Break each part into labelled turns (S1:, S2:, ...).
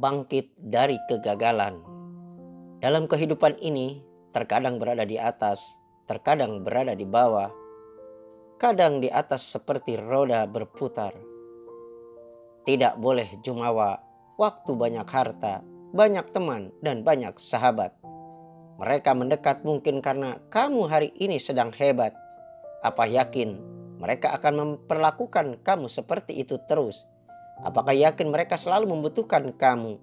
S1: Bangkit dari kegagalan. Dalam kehidupan ini, terkadang berada di atas, terkadang berada di bawah, kadang di atas seperti roda berputar. Tidak boleh jumawa, waktu banyak harta, banyak teman, dan banyak sahabat. Mereka mendekat mungkin karena kamu hari ini sedang hebat. Apa yakin mereka akan memperlakukan kamu seperti itu terus? Apakah yakin mereka selalu membutuhkan kamu?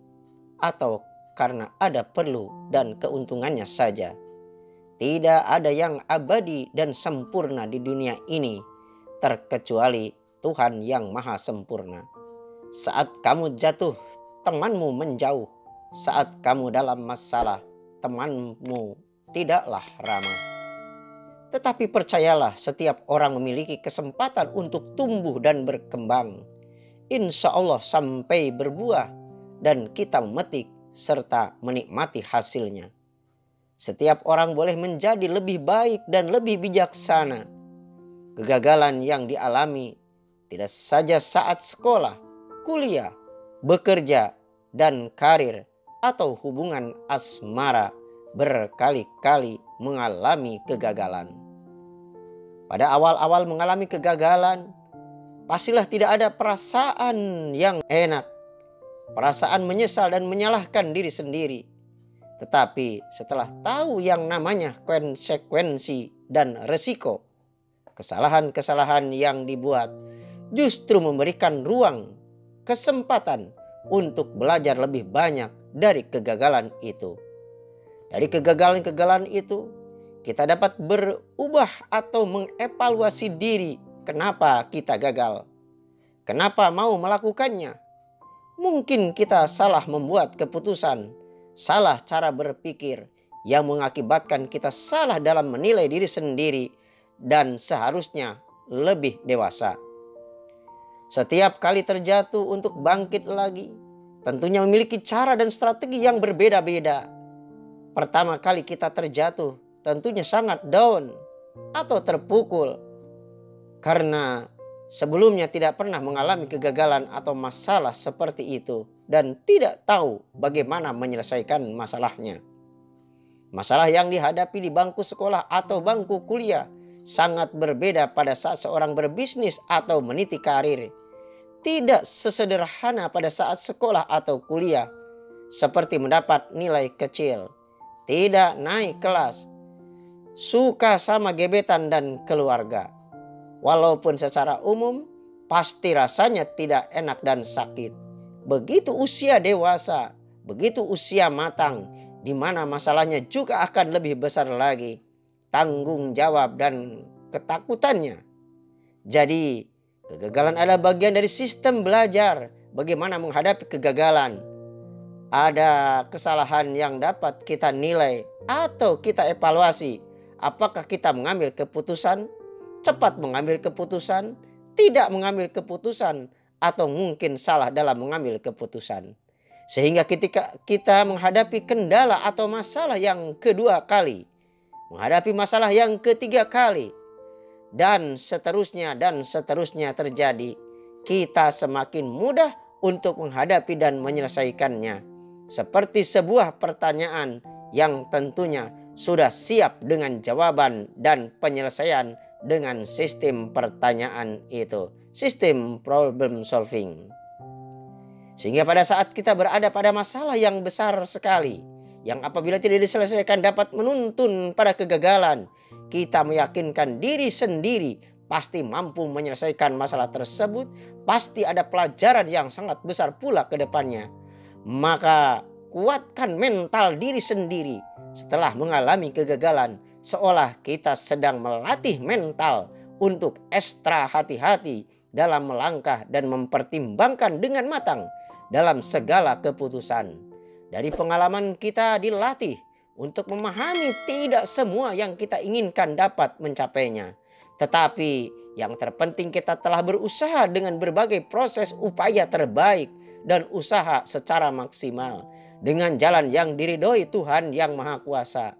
S1: Atau karena ada perlu dan keuntungannya saja? Tidak ada yang abadi dan sempurna di dunia ini, terkecuali Tuhan yang maha sempurna. Saat kamu jatuh, temanmu menjauh. Saat kamu dalam masalah, temanmu tidaklah ramah. Tetapi percayalah, setiap orang memiliki kesempatan untuk tumbuh dan berkembang. Insya Allah sampai berbuah dan kita memetik serta menikmati hasilnya. Setiap orang boleh menjadi lebih baik dan lebih bijaksana. Kegagalan yang dialami tidak saja saat sekolah, kuliah, bekerja, dan karir atau hubungan asmara, berkali-kali mengalami kegagalan. Pada awal-awal mengalami kegagalan, pastilah tidak ada perasaan yang enak, perasaan menyesal dan menyalahkan diri sendiri. Tetapi setelah tahu yang namanya konsekuensi dan resiko, kesalahan-kesalahan yang dibuat justru memberikan ruang, kesempatan untuk belajar lebih banyak dari kegagalan itu. Dari kegagalan-kegagalan itu, kita dapat berubah atau mengevaluasi diri. Kenapa kita gagal? Kenapa mau melakukannya? Mungkin kita salah membuat keputusan, salah cara berpikir yang mengakibatkan kita salah dalam menilai diri sendiri dan seharusnya lebih dewasa. Setiap kali terjatuh untuk bangkit lagi, tentunya memiliki cara dan strategi yang berbeda-beda. Pertama kali kita terjatuh, tentunya sangat down atau terpukul karena sebelumnya tidak pernah mengalami kegagalan atau masalah seperti itu dan tidak tahu bagaimana menyelesaikan masalahnya. Masalah yang dihadapi di bangku sekolah atau bangku kuliah sangat berbeda pada saat seorang berbisnis atau meniti karir. Tidak sesederhana pada saat sekolah atau kuliah, seperti mendapat nilai kecil, tidak naik kelas, suka sama gebetan dan keluarga. Walaupun secara umum pasti rasanya tidak enak dan sakit. Begitu usia dewasa, begitu usia matang, di mana masalahnya juga akan lebih besar lagi, tanggung jawab dan ketakutannya. Jadi kegagalan adalah bagian dari sistem belajar bagaimana menghadapi kegagalan. Ada kesalahan yang dapat kita nilai atau kita evaluasi. Apakah kita mengambil keputusan, cepat mengambil keputusan, tidak mengambil keputusan, atau mungkin salah dalam mengambil keputusan. Sehingga ketika kita menghadapi kendala atau masalah yang kedua kali, menghadapi masalah yang ketiga kali, dan seterusnya terjadi, kita semakin mudah untuk menghadapi dan menyelesaikannya. Seperti sebuah pertanyaan yang tentunya sudah siap dengan jawaban dan penyelesaian dengan sistem pertanyaan itu, sistem problem solving. Sehingga pada saat kita berada pada masalah yang besar sekali, yang apabila tidak diselesaikan dapat menuntun pada kegagalan, kita meyakinkan diri sendiri pasti mampu menyelesaikan masalah tersebut, pasti ada pelajaran yang sangat besar pula ke depannya. Maka kuatkan mental diri sendiri setelah mengalami kegagalan, seolah kita sedang melatih mental untuk ekstra hati-hati dalam melangkah dan mempertimbangkan dengan matang dalam segala keputusan. Dari pengalaman kita dilatih untuk memahami tidak semua yang kita inginkan dapat mencapainya. Tetapi yang terpenting kita telah berusaha dengan berbagai proses upaya terbaik dan usaha secara maksimal dengan jalan yang diridhoi Tuhan yang Maha Kuasa.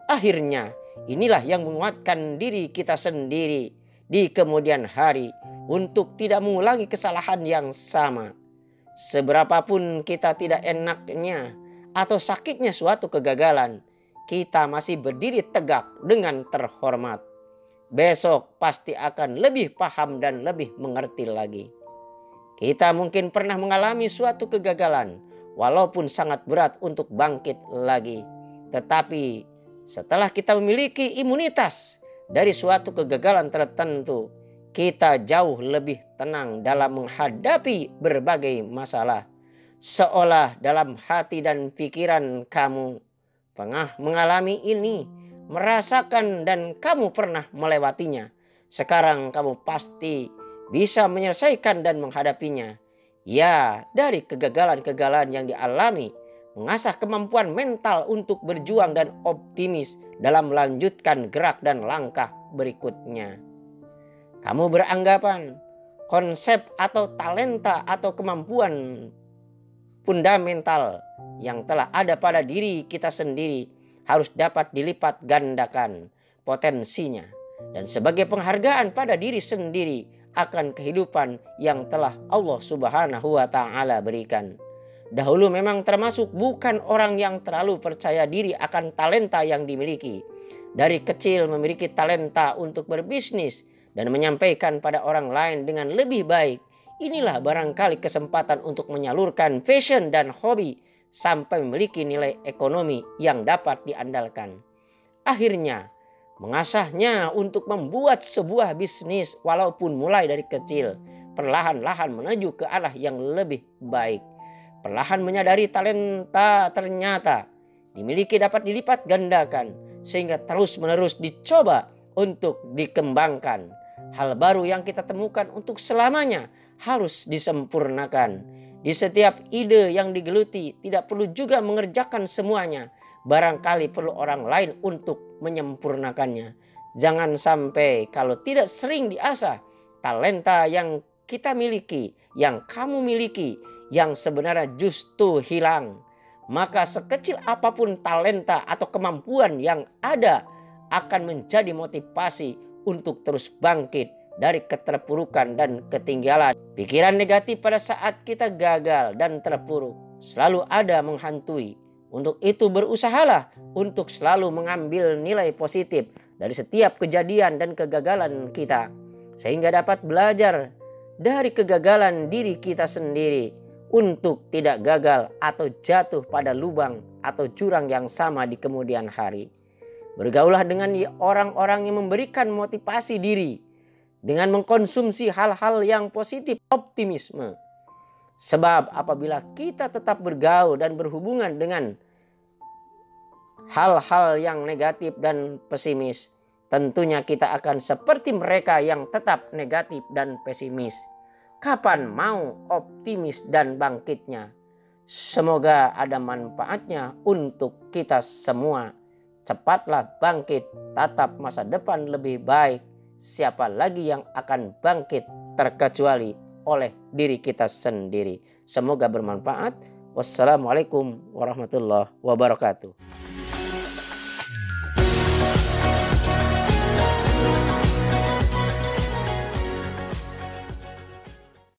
S1: Akhirnya inilah yang menguatkan diri kita sendiri di kemudian hari untuk tidak mengulangi kesalahan yang sama. Seberapapun kita tidak enaknya atau sakitnya suatu kegagalan, kita masih berdiri tegak dengan terhormat. Besok pasti akan lebih paham dan lebih mengerti lagi. Kita mungkin pernah mengalami suatu kegagalan, walaupun sangat berat untuk bangkit lagi. Tetapi setelah kita memiliki imunitas dari suatu kegagalan tertentu, kita jauh lebih tenang dalam menghadapi berbagai masalah. Seolah dalam hati dan pikiran kamu pernah mengalami ini, merasakan dan kamu pernah melewatinya. Sekarang kamu pasti bisa menyelesaikan dan menghadapinya. Ya, dari kegagalan-kegagalan yang dialami, mengasah kemampuan mental untuk berjuang dan optimis dalam melanjutkan gerak dan langkah berikutnya. Kamu beranggapan konsep atau talenta atau kemampuan fundamental yang telah ada pada diri kita sendiri harus dapat dilipat gandakan potensinya dan sebagai penghargaan pada diri sendiri akan kehidupan yang telah Allah Subhanahu wa Ta'ala berikan. Dahulu memang termasuk bukan orang yang terlalu percaya diri akan talenta yang dimiliki. Dari kecil memiliki talenta untuk berbisnis dan menyampaikan pada orang lain dengan lebih baik. Inilah barangkali kesempatan untuk menyalurkan passion dan hobi sampai memiliki nilai ekonomi yang dapat diandalkan. Akhirnya mengasahnya untuk membuat sebuah bisnis walaupun mulai dari kecil, perlahan-lahan menuju ke arah yang lebih baik. Perlahan menyadari talenta ternyata dimiliki dapat dilipat gandakan sehingga terus-menerus dicoba untuk dikembangkan. Hal baru yang kita temukan untuk selamanya harus disempurnakan. Di setiap ide yang digeluti tidak perlu juga mengerjakan semuanya. Barangkali perlu orang lain untuk menyempurnakannya. Jangan sampai kalau tidak sering diasah, talenta yang kita miliki, yang kamu miliki, yang sebenarnya justru hilang. Maka sekecil apapun talenta atau kemampuan yang ada akan menjadi motivasi untuk terus bangkit dari keterpurukan dan ketinggalan. Pikiran negatif pada saat kita gagal dan terpuruk selalu ada menghantui. Untuk itu berusahalah untuk selalu mengambil nilai positif dari setiap kejadian dan kegagalan kita. Sehingga dapat belajar dari kegagalan diri kita sendiri untuk tidak gagal atau jatuh pada lubang atau jurang yang sama di kemudian hari. Bergaulah dengan orang-orang yang memberikan motivasi diri dengan mengkonsumsi hal-hal yang positif, optimisme. Sebab apabila kita tetap bergaul dan berhubungan dengan hal-hal yang negatif dan pesimis, tentunya kita akan seperti mereka yang tetap negatif dan pesimis. Kapan mau optimis dan bangkitnya? Semoga ada manfaatnya untuk kita semua. Cepatlah bangkit, tatap masa depan lebih baik. Siapa lagi yang akan bangkit terkecuali oleh diri kita sendiri. Semoga bermanfaat. Wassalamualaikum warahmatullahi wabarakatuh.